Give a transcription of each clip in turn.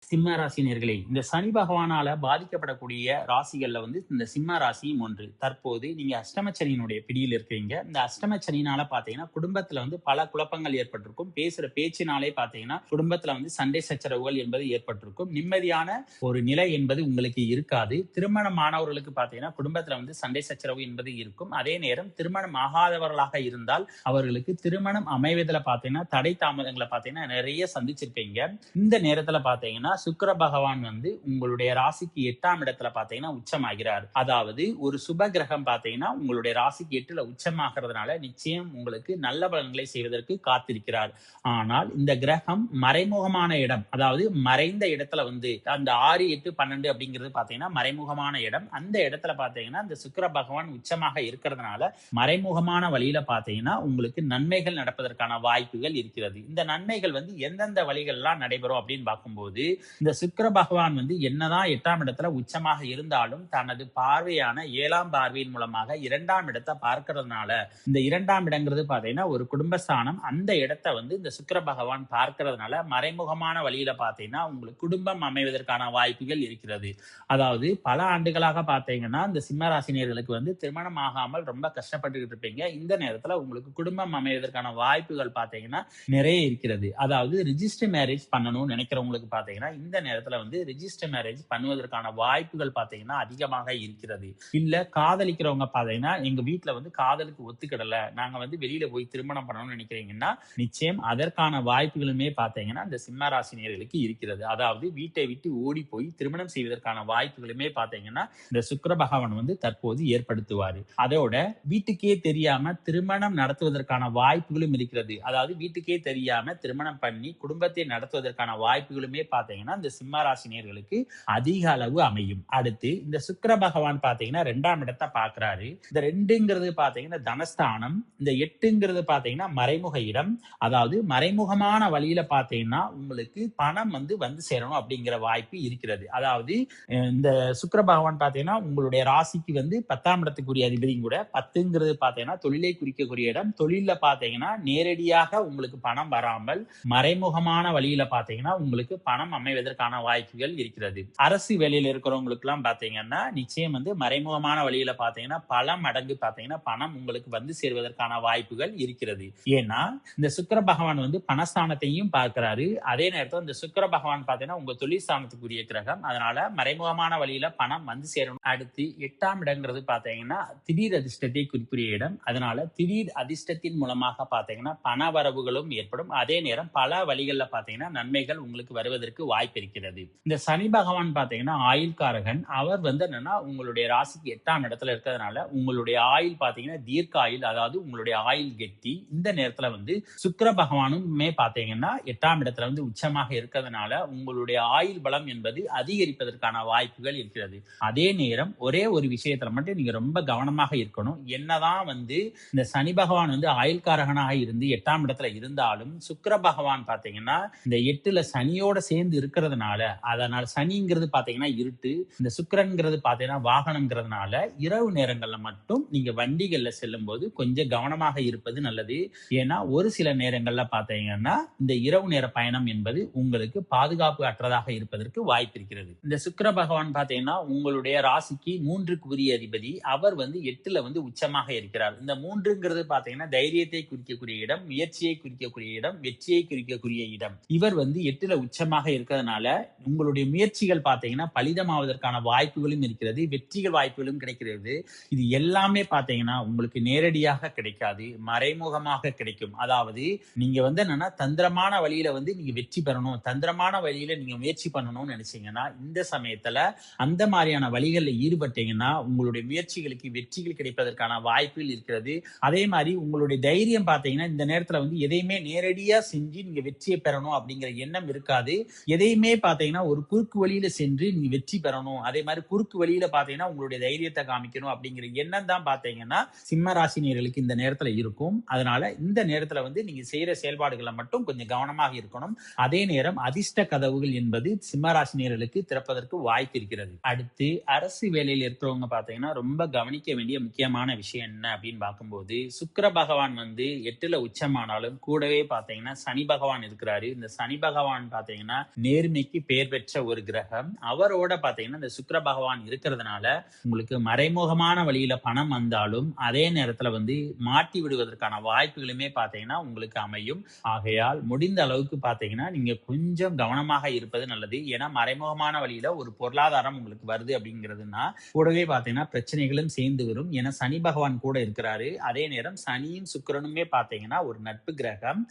சிம்ம ராசி நேயர்களே, இந்த சனி பகவானால பாதிக்கப்படக்கூடிய ராசிகள்ல இந்த சிம்ம ராசியும் ஒன்று. தற்போது நீங்க அஷ்டம சனியினுடைய பிடியில் இருக்கிறீங்க. இந்த அஷ்டம சனியினால பார்த்தீங்கன்னா, குடும்பத்துல பல குழப்பங்கள் ஏற்பட்டிருக்கும். பேசுற பேச்சினாலே பார்த்தீங்கன்னா, குடும்பத்துல சண்டை சச்சரவுகள் என்பது ஏற்பட்டிருக்கும். நிம்மதியான ஒரு நிலை என்பது உங்களுக்கு இருக்காது. திருமணமானவர்களுக்கு பார்த்தீங்கன்னா, குடும்பத்துல சண்டை சச்சரவு என்பது இருக்கும். அதே நேரம் திருமணம் ஆகாதவர்களாக இருந்தால், அவர்களுக்கு திருமணம் அமைவதில பார்த்தீங்கன்னா, தடை தாமதங்கள பார்த்தீங்கன்னா, நிறைய சந்திச்சிருப்பீங்க. இந்த நேரத்துல பார்த்தீங்கன்னா, சுக்கிர பகவான் உங்களுடைய ராசிக்கு 8ஆம் இடத்துல பார்த்தீங்கன்னா உச்சமாகிறார். அதாவது ஒரு சுப கிரகம் பார்த்தீங்கன்னா உங்களுடைய ராசிக்கு 8ல உச்சமாகிறதுனால நிச்சயம் உங்களுக்கு நல்ல பலன்களை செய்வதற்கு காத்திருக்கிறார். ஆனால் இந்த கிரகம் மறைமுகமான இடம், அதாவது மறைந்த இடத்துல அந்த 6, 8, 12 அப்படிங்கிறது பார்த்தீங்கன்னா மறைமுகமான இடம். அந்த இடத்துல பார்த்தீங்கன்னா இந்த சுக்கிர பகவான் உச்சமாக இருக்கிறதுனால மறைமுகமான வழியில பார்த்தீங்கன்னா உங்களுக்கு நன்மைகள் நடப்பதற்கான வாய்ப்புகள் இருக்கிறது. இந்த நன்மைகள் எந்தெந்த வழிகள்லாம் நடைபெறும் அப்படின்னு பார்க்கும்போது, இந்த சுக்கிர பகவான் என்னதான் 8ஆம் இடத்துல உச்சமாக இருந்தாலும் தனது பார்வையான 7ஆம் பார்வையின் மூலமாக 2ஆம் இடத்தை பார்க்கிறதுனால, இந்த 2ஆம் இடங்கிறது பாத்தீங்கன்னா ஒரு குடும்பஸ்தானம். அந்த இடத்தை இந்த சுக்கிர பகவான் பார்க்கிறதுனால மறைமுகமான வழியில பாத்தீங்கன்னா உங்களுக்கு குடும்பம் அமைவதற்கான வாய்ப்புகள் இருக்கிறது. அதாவது பல ஆண்டுகளாக பாத்தீங்கன்னா இந்த சிம்ம ராசினியர்களுக்கு திருமணம் ஆகாமல் ரொம்ப கஷ்டப்பட்டுக்கிட்டு இருப்பீங்க. இந்த நேரத்துல உங்களுக்கு குடும்பம் அமைவதற்கான வாய்ப்புகள் பாத்தீங்கன்னா நிறைய இருக்கிறது. அதாவது ரிஜிஸ்டர் மேரேஜ் பண்ணணும்னு நினைக்கிறவங்களுக்கு பாத்தீங்கன்னா இந்த நேரத்துல ரிஜிஸ்டர் மேரேஜ் பண்ணுவதற்கான வாய்ப்புகள் பாத்தீங்கன்னா அதிகமாக இருக்கிறது. இல்ல காதலிக்கிறவங்க பாத்தீங்கன்னா எங்க வீட்டுல காதலுக்கு ஒத்துக்கிடல, நாங்க வெளியில போய் திருமணம் பண்ணணும்னு நினைக்கிறீங்கன்னா நிச்சயம் அதற்கான வாய்ப்புகளுமே பாத்தீங்கன்னா இந்த சிம்ம ராசினியர்களுக்கு இருக்கிறது. அதாவது வீட்டை விட்டு ஓடி போய் திருமணம் செய்வதற்கான வாய்ப்புகளுமே பாத்தீங்கன்னா இந்த சுக்கிர பகவான் தற்போது ஏற்படுத்துவாரு. அதோட வீட்டுக்கே தெரியாம திருமணம் நடத்துவதற்கான வாய்ப்புகளும் இருக்கிறது. அதாவது வீட்டுக்கே தெரியாம திருமணம் பண்ணி குடும்பத்தை நடத்துவதற்கான வாய்ப்புகளுமே பாத்தீங்கன்னா இந்த சிம்ம ராசினியர்களுக்கு அதிக அளவு அமையும். அடுத்து இந்த சுக்கிர பகவான் பாத்தீங்கன்னா 2ஆம் இடத்தை பார்க்கிறாரு. இந்த 2ங்கிறது பாத்தீங்கன்னா தனஸ்தானம், இந்த 8ங்கிறது பாத்தீங்கன்னா மறைமுக இடம். அதாவது மறைமுகமான வழியில பாத்தீங்கன்னா உங்களுக்கு பணம் வந்து சேரணும் அப்படிங்கிற வாய்ப்பு இருக்கிறது. அதாவது இந்த சுக்கிர பகவான் பாத்தீங்கன்னா உங்களுடைய ராசிக்கு 10ஆம் இடத்துக்குரிய அதிபதியும் கூட. 10ங்கிறது பாத்தீங்கன்னா தொழிலை குறிக்கக்கூடிய இடம். தொழில பாத்தீங்கன்னா நேரடியாக உங்களுக்கு பணம் வராமல் மறைமுகமான வழியில பாத்தீங்கன்னா உங்களுக்கு பணம் அமைவதற்கான வாய்ப்புகள் இருக்கிறது. அரசு வேலையில இருக்கிறவங்களுக்கு எல்லாம் பாத்தீங்கன்னா நிச்சயம் மறைமுகமான வழியில பாத்தீங்கன்னா பல மடங்கு பாத்தீங்கன்னா பணம் உங்களுக்கு சேர்வதற்கான வாய்ப்புகள் இருக்கிறது. ஏன்னா இந்த சுக்கிர பகவான் பணஸ்தானத்தையும் பார்க்கிறாரு. அதே நேரத்தில் இந்த சுக்கிர பகவான் பாத்தீங்கன்னா உங்க தொழில் ஸ்தானத்துக்குரிய கிரகம். அதனால மறைமுகமான வழியில பணம் சேரணும். அடுத்து 8ஆம் இடங்கிறது பாத்தீங்கன்னா திடீர் அதிர்ஷ்டத்தை குறிப்பிய இடம். அதனால திடீர் அதிர்ஷ்டத்தின் மூலமாக பாத்தீங்கன்னா பண வரவுகளும் ஏற்படும். அதே நேரம் பல வழிகள்ல பாத்தீங்கன்னா நன்மைகள் உங்களுக்கு வருவதற்கு வாய்ப்பு இருக்கிறது. இந்த சனி பகவான் பாத்தீங்கன்னா ஆயுள்காரகன். அவர் என்னன்னா உங்களுடைய ராசிக்கு 8ஆம் இடத்துல இருக்கிறதுனால உங்களுடைய ஆயுள் பாத்தீங்கன்னா தீர்க்க ஆயுள், அதாவது உங்களுடைய ஆயுள் கெட்டி. இந்த நேரத்துல சுக்கிர பகவானுமே பாத்தீங்கன்னா 8ஆம் இடத்துல உச்சமாக இருக்கிறதுனால உங்களுடைய ஆயுள் பலம் என்பது அதிகரிப்பதற்கான வாய்ப்புகள் இருக்கிறது. அதே நேரம் ஒரே ஒரு விஷயத்துல மட்டும் நீங்க ரொம்ப கவனமாக இருக்கணும். என்னதான் இந்த சனி பகவான் ஆயுள்காரகனாக இருந்து 8ஆம் இடத்துல இருந்தாலும் சுக்கிர பகவான் பாத்தீங்கன்னா இந்த 8ல சனியோட சேர்ந்து இருக்கிறதுனால, அதனால சனிங்கிறது பாத்தீங்கன்னா இருட்டு, இந்த சுக்கிரன்ங்கிறது பாத்தீங்கன்னா வாகனம்ங்கிறதுனால இரவு நேரங்கள்ல மட்டும் நீங்க வண்டிகள்ல செல்லும் போது கொஞ்சம் கவனமாக இருப்பது நல்லது. ஏன்னா ஒரு சில நேரங்கள்ல பாத்தீங்கன்னா இந்த இரவு நேர பயணம் என்பது உங்களுக்கு பாதுகாப்பு அற்றதாக இருப்பதற்கு வாய்ப்பு இருக்கிறது. இந்த சுக்கிர பகவான் பாத்தீங்கன்னா உங்களுடைய ராசிக்கு 3க்குரிய அதிபதி. அவர் 8ல உச்சமாக இருக்கிறார். இந்த 3ங்கிறது பாத்தீங்கன்னா தைரியத்தை குறிக்கக்கூடிய இடம், முயற்சியை குறிக்கக்கூடிய இடம், வெற்றியை குறிக்கக்கூடிய இடம். இவர் 8ல உச்சமாக இருக்கிறதுனால உங்களுடைய முயற்சிகள் பாத்தீங்கன்னா பலிதமாவதற்கான வாய்ப்புகளும் இருக்கிறது, வெற்றிகள் வாய்ப்புகளும் கிடைக்கிறது. இது எல்லாமே பாத்தீங்கன்னா உங்களுக்கு நேரடியாக கிடைக்காது, மறைமுகமாக கிடைக்கும். அதாவது நீங்க என்னன்னா தந்திரமான வழியில நீங்க வெற்றி பெறணும், தந்திரமான வழியில நீங்க முயற்சி பண்ணணும்னு நினைச்சீங்கன்னா இந்த சமயத்துல அந்த மாதிரியான வழிகளில் ஈடுபட்டீங்கன்னா உங்களுடைய முயற்சிகளுக்கு வெற்றிகள் கிடைப்பதற்கான வாய்ப்புகள் இருக்கிறது. அதே மாதிரி உங்களுடைய தைரியம் பாத்தீங்கன்னா இந்த நேரத்துல எதையுமே நேரடியா செஞ்சு நீங்க வெற்றியை பெறணும் அப்படிங்கிற எண்ணம் இருக்காது. எதையுமே பாத்தீங்கன்னா ஒரு குறுக்கு வழியில சென்று நீங்க வெற்றி பெறணும், அதே மாதிரி குறுக்கு வழியில பாத்தீங்கன்னா உங்களுடைய தைரியத்தை காமிக்கணும் அப்படிங்கிற எண்ணம் தான் பாத்தீங்கன்னா சிம்ம ராசினியர்களுக்கு இந்த நேரத்துல இருக்கும். அதனால இந்த நேரத்துல நீங்க செய்யற செயல்பாடுகளை மட்டும் கொஞ்சம் கவனமாக இருக்கணும். அதே நேரம் அதிர்ஷ்ட கதவுகள் என்பது சிம்ம ராசினியர்களுக்கு திறப்பதற்கு வாய்ப்பு இருக்கிறது. அடுத்து அரசு வேலையில் இருக்கிறவங்க பாத்தீங்கன்னா ரொம்ப கவனிக்க வேண்டிய முக்கியமான விஷயம் என்ன அப்படின்னு பார்க்கும்போது, சுக்கிர பகவான் 8ல உச்சமானாலும் கூடவே பாத்தீங்கன்னா சனி பகவான் இருக்கிறாரு. இந்த சனி பகவான் பாத்தீங்கன்னா நேர்மைக்கு பெயர் பெற்ற ஒரு கிரகம். அவரோட பாத்தீங்கன்னா இந்த சுக்கிர பகவான் இருக்கிறதுனால உங்களுக்கு மறைமுகமான வழியில பணம் வந்தாலும் அதே நேரத்துல வந்து மாட்டி விடுவதற்கான வாய்ப்புகளுமே பாத்தீங்கன்னா உங்களுக்கு அமையும். ஆகையால் முடிந்த அளவுக்கு பாத்தீங்கன்னா நீங்க கொஞ்சம் கவனமாக இருப்பது நல்லது. ஏன்னா மறைமுகமான வழியில ஒரு பொருளாதாரம் உங்களுக்கு வருது அப்படிங்கிறதுனா கூடவே பாத்தீங்கன்னா பிரச்சனைகளும் சேர்ந்து வரும். ஏன்னா சனி பகவான் கூட இருக்கிறாரு. அதே நேரம் சனியும் சுக்கிரனுமே பாத்தீங்கன்னா ஒரு நட்பு கிரகம்.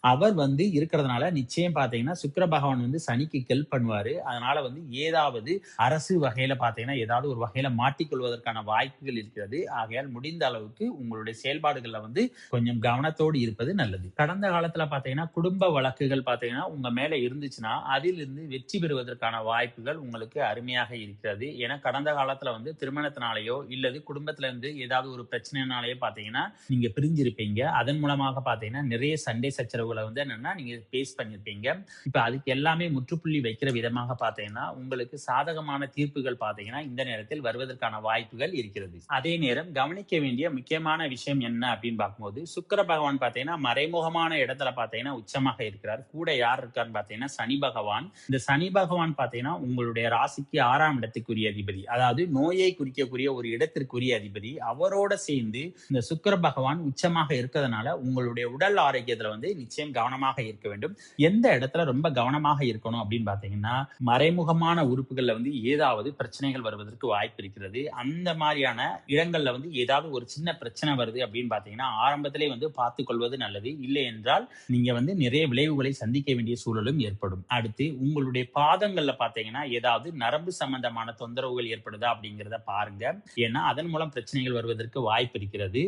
அவர் வந்து இருக்கிறதுனால நிச்சயம் பாத்தீங்கன்னா சுக்கிர பகவான் வந்து சனிக்கு ஹெல்ப் பண்ணுவாரு. அதனால வந்து ஏதாவது அரசு வகையில பாத்தீங்கன்னா ஏதாவது ஒரு வகையில மாட்டிக்கொள்வதற்கான வாய்ப்புகள் இருக்கிறது. ஆகையால் முடிந்த அளவுக்கு உங்களுடைய செயல்பாடுகள்ல வந்து கொஞ்சம் கவனத்தோடு இருப்பது நல்லது. கடந்த காலத்துல பாத்தீங்கன்னா குடும்ப வழக்குகள் பாத்தீங்கன்னா உங்க மேல இருந்துச்சுன்னா அதிலிருந்து வெற்றி பெறுவதற்கான வாய்ப்புகள் உங்களுக்கு அருமையாக இருக்கிறது. ஏன்னா கடந்த காலத்துல வந்து திருமணத்தினாலேயோ இல்லது குடும்பத்துல இருந்து ஏதாவது ஒரு பிரச்சனைனாலேயோ பாத்தீங்கன்னா நீங்க பிரிஞ்சிருப்பீங்க. அதன் மூலமாக பாத்தீங்கன்னா நிறைய சண்டை சச்சரவுகளை வந்து என்னன்னா நீங்க பேஸ் பண்ணிருப்பீங்க. இப்ப அதுக்கு எல்லாமே முற்றுப்புள்ளி வைக்கிற விதமாக பாத்தீங்கன்னா உங்களுக்கு சாதகமான தீர்ப்புகள் பாத்தீங்கன்னா இந்த நேரத்தில் வருவதற்கான வாய்ப்புகள் இருக்கிறது. அதே நேரம் கவனிக்க வேண்டிய முக்கியமான விஷயம் என்ன அப்படின்னு பார்க்கும்போது சுக்கிர பகவான் பாத்தீங்கன்னா மறைமுகமான இடத்துல பாத்தீங்கன்னா உச்சமாக இருக்கிறார். கூட யார் இருக்காருன்னு பாத்தீங்கன்னா சனி பகவான். இந்த சனி பகவான் பாத்தீங்கன்னா உங்களுடைய ராசிக்கு 6ஆம் இடத்துக்குரிய அதிபதி. அதாவது நோயை குறிக்கக்கூடிய ஒரு இடத்திற்குரிய அதிபதி. அவரோட சேர்ந்து இந்த சுக்கிர பகவான் உச்சமாக இருக்கிறதுனால உங்களுடைய உடல் ஆரோக்கியத்துல வந்து நிச்சயம் கவனமாக இருக்க வேண்டும். எந்த இடத்துல ரொம்ப கவனமாக இருக்கணும் அப்படின்னு பாத்தீங்கன்னா மறைமுகமான உறுப்புகள்ல வந்து ஏதாவது பிரச்சனைகள் வருவதற்கு வாய்ப்பு இருக்கிறது. அந்த மாதிரியான இடங்கள்ல வந்து ஏதாவது ஒரு சின்ன பிரச்சனை வருது அப்படின்னு பாத்தீங்கன்னா ஆரம்பத்திலே வந்து பார்த்துக் கொள்வது நல்லது. இல்லை என்றால் நீங்க வந்து நிறைய விளைவுகளை சந்திக்க வேண்டிய சூழலும் ஏற்படும். அடுத்து உங்களுடைய பாதங்கள்ல பாத்தீங்கன்னா ஏதாவது நரம்பு சம்பந்தமான தொந்தரவுகள் ஏற்படுதா அப்படிங்கிறத பாருங்க. ஏன்னா அதன் மூலம் பிரச்சனைகள் வருவதற்கு வாய்ப்பு இருக்கிறது.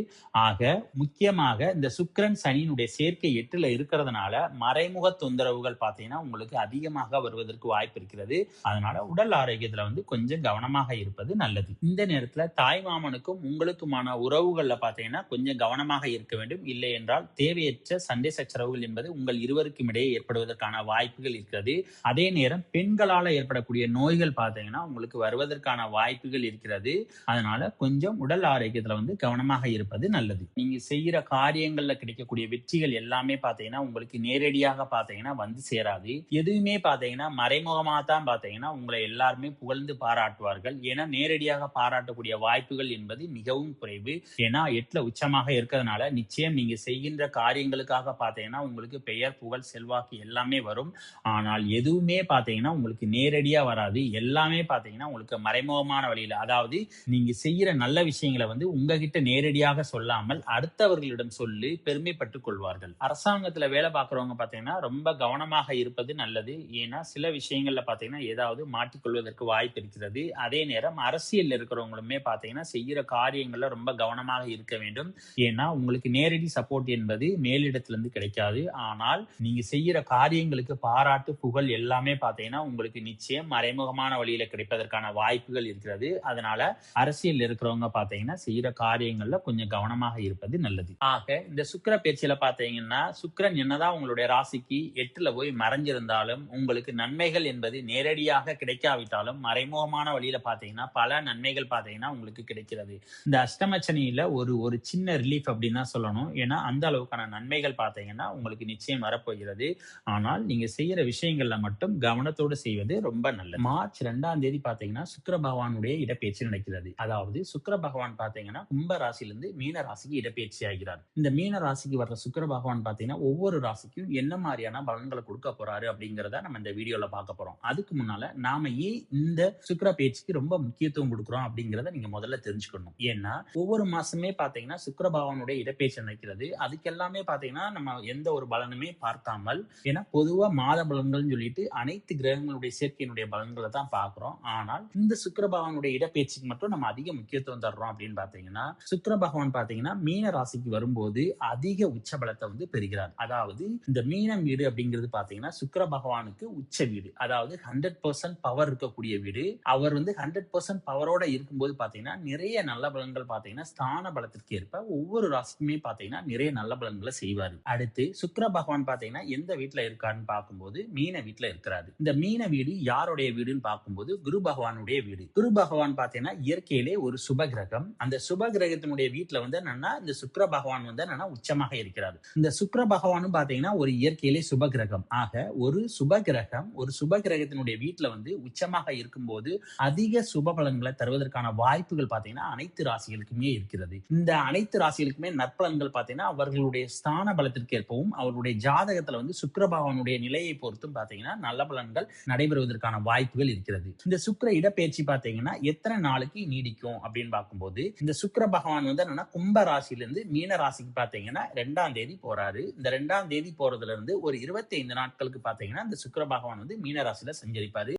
ஆக முக்கியமாக இந்த சுக்கிரன் சனியினுடைய சேர்க்கை 8ல இருக்கிறதுனால மறைமுக தொந்தரவுகள் பாத்தீங்கன்னா உங்களுக்கு அதிகமாக வருவதற்கு வாய்ப்பு இருக்கிறது. அதனால உடல் ஆரோக்கியத்துல வந்து கொஞ்சம் கவனமாக இருப்பது நல்லது. இந்த நேரத்துல தாய் மாமனுக்கும் உங்களுக்குமான உறவுகள்ல பாத்தீங்கன்னா கொஞ்சம் கவனமாக இருக்க வேண்டும். இல்லை என்றால் தேவையற்ற சண்டை சச்சரவுகள் என்பது உங்கள் இருவருக்கும் இடையே ஏற்படுவதற்கான வாய்ப்புகள் இருக்கிறது. அதே நேரம் பெண்களால ஏற்படக்கூடிய நோய்கள் பாத்தீங்கன்னா உங்களுக்கு வருவதற்கான வாய்ப்புகள் இருக்கிறது. அதனால கொஞ்சம் உடல் ஆரோக்கியத்துல வந்து கவனமாக இருப்பது நல்லது. நீங்க செய்யற காரியங்கள்ல கிடைக்கக்கூடிய வெற்றிகள் எல்லாமே பாத்தீங்கன்னா உங்களுக்கு நேரடியாக பாத்தீங்கன்னா வந்து சேராது. எதுவுமே பாத்தீங்கன்னா மறைமுகமா தான் பாத்தீங்கன்னா உங்களை எல்லாருமே புகழ்ந்து பாராட்டுவார்கள். ஏன்னா நேரடியாக பாராட்டக்கூடிய வாய்ப்புகள் என்பது மிகவும் குறைவு. ஏன்னா 8ல உச்சமாக இருக்கிறதுனால நிச்சயம் நீங்க செய்கின்ற காரியங்களுக்காக பாத்தீங்கன்னா உங்களுக்கு பெயர் புகழ் செல்வாக்கு எல்லாமே வரும். ஆனால் எதுவுமே பாத்தீங்கன்னா உங்களுக்கு நேரடியா வராது. எல்லாமே பாத்தீங்கன்னா உங்களுக்கு மறைமுகமான வழியில, அதாவது நீங்க செய்யற நல்ல விஷயங்களை வந்து உங்ககிட்ட நேரடியாக சொல்லாமல் அடுத்தவர்களிடம் சொல்லி பெருமைப்பட்டுக் கொள்வார்கள். அரசாங்கத்துல வேலை பார்க்கறவங்க பாத்தீங்கன்னா ரொம்ப கவனமாக இருப்பது நல்லது. ஏன்னா சில விஷயங்கள்ல பாத்தீங்கன்னா ஏதாவது மாட்டிக்கொள்வதற்கு வாய்ப்பு இருக்கிறது. அதே நேரம் அரசியல் இருக்கிறவங்களுமே பாத்தீங்கன்னா செய்யற காரியங்கள்ல ரொம்ப கவனமாக இருக்க வேண்டும். ஏன்னா உங்களுக்கு நேரடி சப்போர்ட் என்பது மேலிடத்திலிருந்து கிடைக்காது. ஆனால் நீங்க செய்யற காரியங்களுக்கு பாராட்டு புகழ் எல்லாமே பாத்தீங்கன்னா உங்களுக்கு நிச்சயம் மறைமுகமான வழியில கிடைப்பதற்கான வாய்ப்புகள் இருக்கிறது. அதனால அரசியல் இருக்கிறவங்க பாத்தீங்கன்னா செய்யற காரியங்கள்ல கொஞ்சம் கவனமாக இருப்பது நல்லது. ஆக இந்த சுக்கிர பேச்சில பாத்தீங்கன்னா சுக்கிரன் என்னதான் உங்களுடைய ராசிக்கு 8ல போய் மறைஞ்சிருந்தாலும் உங்களுக்கு நன்மைகள் என்பது நேரடியாக கிடைக்காவிட்டாலும் மறைமுகமான வழியில பாத்தீங்கன்னா பல நன்மைகள் பாத்தீங்கன்னா உங்களுக்கு கிடைக்கிறது. இந்த அஷ்டமச்சனியில ஒரு சின்ன ரிலீஃப் அப்படின்னு தான் சொல்லணும். ஏன்னா அந்த அளவுக்கான நன்மைகள் பாத்தீங்கன்னா உங்களுக்கு நிச்சயம் வரப்போகிறது. ஆனால் நீங்க செய்யற விஷயங்கள்ல மட்டும் கவனத்தோடு செய்வது ரொம்ப நல்லது. மார்ச் 2ஆம் தேதி பாத்தீங்கன்னா சுக்கிர பகவானுடைய இடப்பெயர்ச்சி நடக்கிறது. அதாவது சுக்கிர பகவான் பாத்தீங்கன்னா கும்ப ராசியிலிருந்து மீன ராசிக்கு இடப்பெயர்ச்சி ஆகிறார். இந்த மீன ராசிக்கு வர்ற சுக்கிர பகவான் பாத்தீங்கன்னா ஒவ்வொரு ராசிக்கும் என்ன மாதிரியான பலன்களை கொடுக்க போறாரு அப்படிங்கறத நம்ம இந்த வீடியோல பார்க்க போறோம். அதுக்கு முன்னால நாம ஏன் இந்த சுக்கிர பேச்சுக்கு ரொம்ப முக்கியத்துவம் கொடுக்கிறோம் அப்படிங்கறத நீங்க முதல்ல தெரிஞ்சுக்கணும். ஏன்னா ஒவ்வொரு மாசமே பாத்தீங்கன்னா சுக்கிர பகவானுடைய இடப்பெயர்ச்சி நடக்கிறது. அதுக்கு எல்லாமே பாத்தீங்கன்னா நம்ம எந்த ஒரு பலனுமே பார்க்காமல், ஏன்னா பொதுவா மாத பலன்கள் சொல்லிட்டு அனைத்து கிரகங்களுடைய சேர்க்கையினுடைய பலன்களை தான் பார்க்கிறோம். ஆனால் இந்த சுக்கிர பகவானுடைய இடப்பெயர்ச்சிக்கு மட்டும் நம்ம அதிக முக்கியத்துவம் தர்றோம் அப்படின்னு பாத்தீங்கன்னா சுக்கிர பகவான் பாத்தீங்கன்னா மீன ராசிக்கு வரும்போது அதிக உச்ச பலத்தை வந்து பெறுகிறார். அதாவது இந்த மீனம் வீடு அப்படிங்கிறது பாத்தீங்கன்னா சுக்கிர பகவானுக்கு உச்ச வீடு. அதாவது 100% பவர் இருக்கக்கூடிய வீடு. அவர் வந்து 100% பவரோட இருக்கும்போது பாத்தீங்கன்னா நிறைய நல்ல பலன்கள் பாத்தீங்கன்னா ஸ்தான பலத்திற்கு ஏற்ப ஒவ்வொரு ராசிக்குமே பாத்தீங்கன்னா நிறைய நல்ல பலன்களை செய்வாரு. அடுத்து சுக்கிர பகவான் பாத்தீங்கன்னா எந்த வீட்டுல இருக்காருன்னு பார்க்கும்போது மீன வீட்டுல இருக்கிறாரு. இந்த மீன வீடு யாருடைய வீடுன்னு பார்க்கும்போது குரு பகவானுடைய வீடு. குரு பகவான் பாத்தீங்கன்னா இயற்கையிலே ஒரு சுப கிரகம். அந்த சுப கிரகத்தினுடைய வீட்டுல வந்து என்னன்னா இந்த சுக்கிர பகவான் வந்து என்னன்னா உச்சமாக இருக்கிறார். இந்த சுக்கிர பகவானும் பாத்தீங்கன்னா ஒரு இயற்கையிலே சுப கிரகம். ஆக ஒரு சுப கிரகம் ஒரு சுப கிரகத்தினுடைய வீட்டுல வந்து உச்சமாக இருக்கும்போது அதிக சுப பலன்களை தருவதற்கான வாய்ப்புகள் பாத்தீங்கன்னா அனைத்து ராசிகளுக்குமே இருக்கிறது. இந்த அனைத்து ராசிகளுக்குமே நற்பலன்கள் பாத்தீங்கன்னா அவர்களுடைய ஸ்தான பலத்திற்கு ஏற்பவும் அவருடைய ஜாதகத்துல வந்து சுக்கிர பகவானுடைய நிலையை பொறுத்தும் பாத்தீங்கன்னா நல்ல பலன்கள் நடைபெறுவதற்கான வாய்ப்புகள் இருக்கிறது. இந்த சுக்கிர இடப்பெயர்ச்சி பாத்தீங்கன்னா எத்தனை நாளுக்கு நீடிக்கும் அப்படின்னு பார்க்கும்போது இந்த சுக்கிர பகவான் வந்து என்னன்னா கும்ப ராசியில இருந்து மீன ராசிக்கு பாத்தீங்கன்னா 2ஆம் தேதி போறாரு. இந்த 2ஆம் தேதி போறதுல இருந்து ஒரு 25 நாட்களுக்கு பாத்தீங்கன்னா இந்த சுக்கிர பகவான் வந்து மீன ராசியில சஞ்சரிப்பாரு.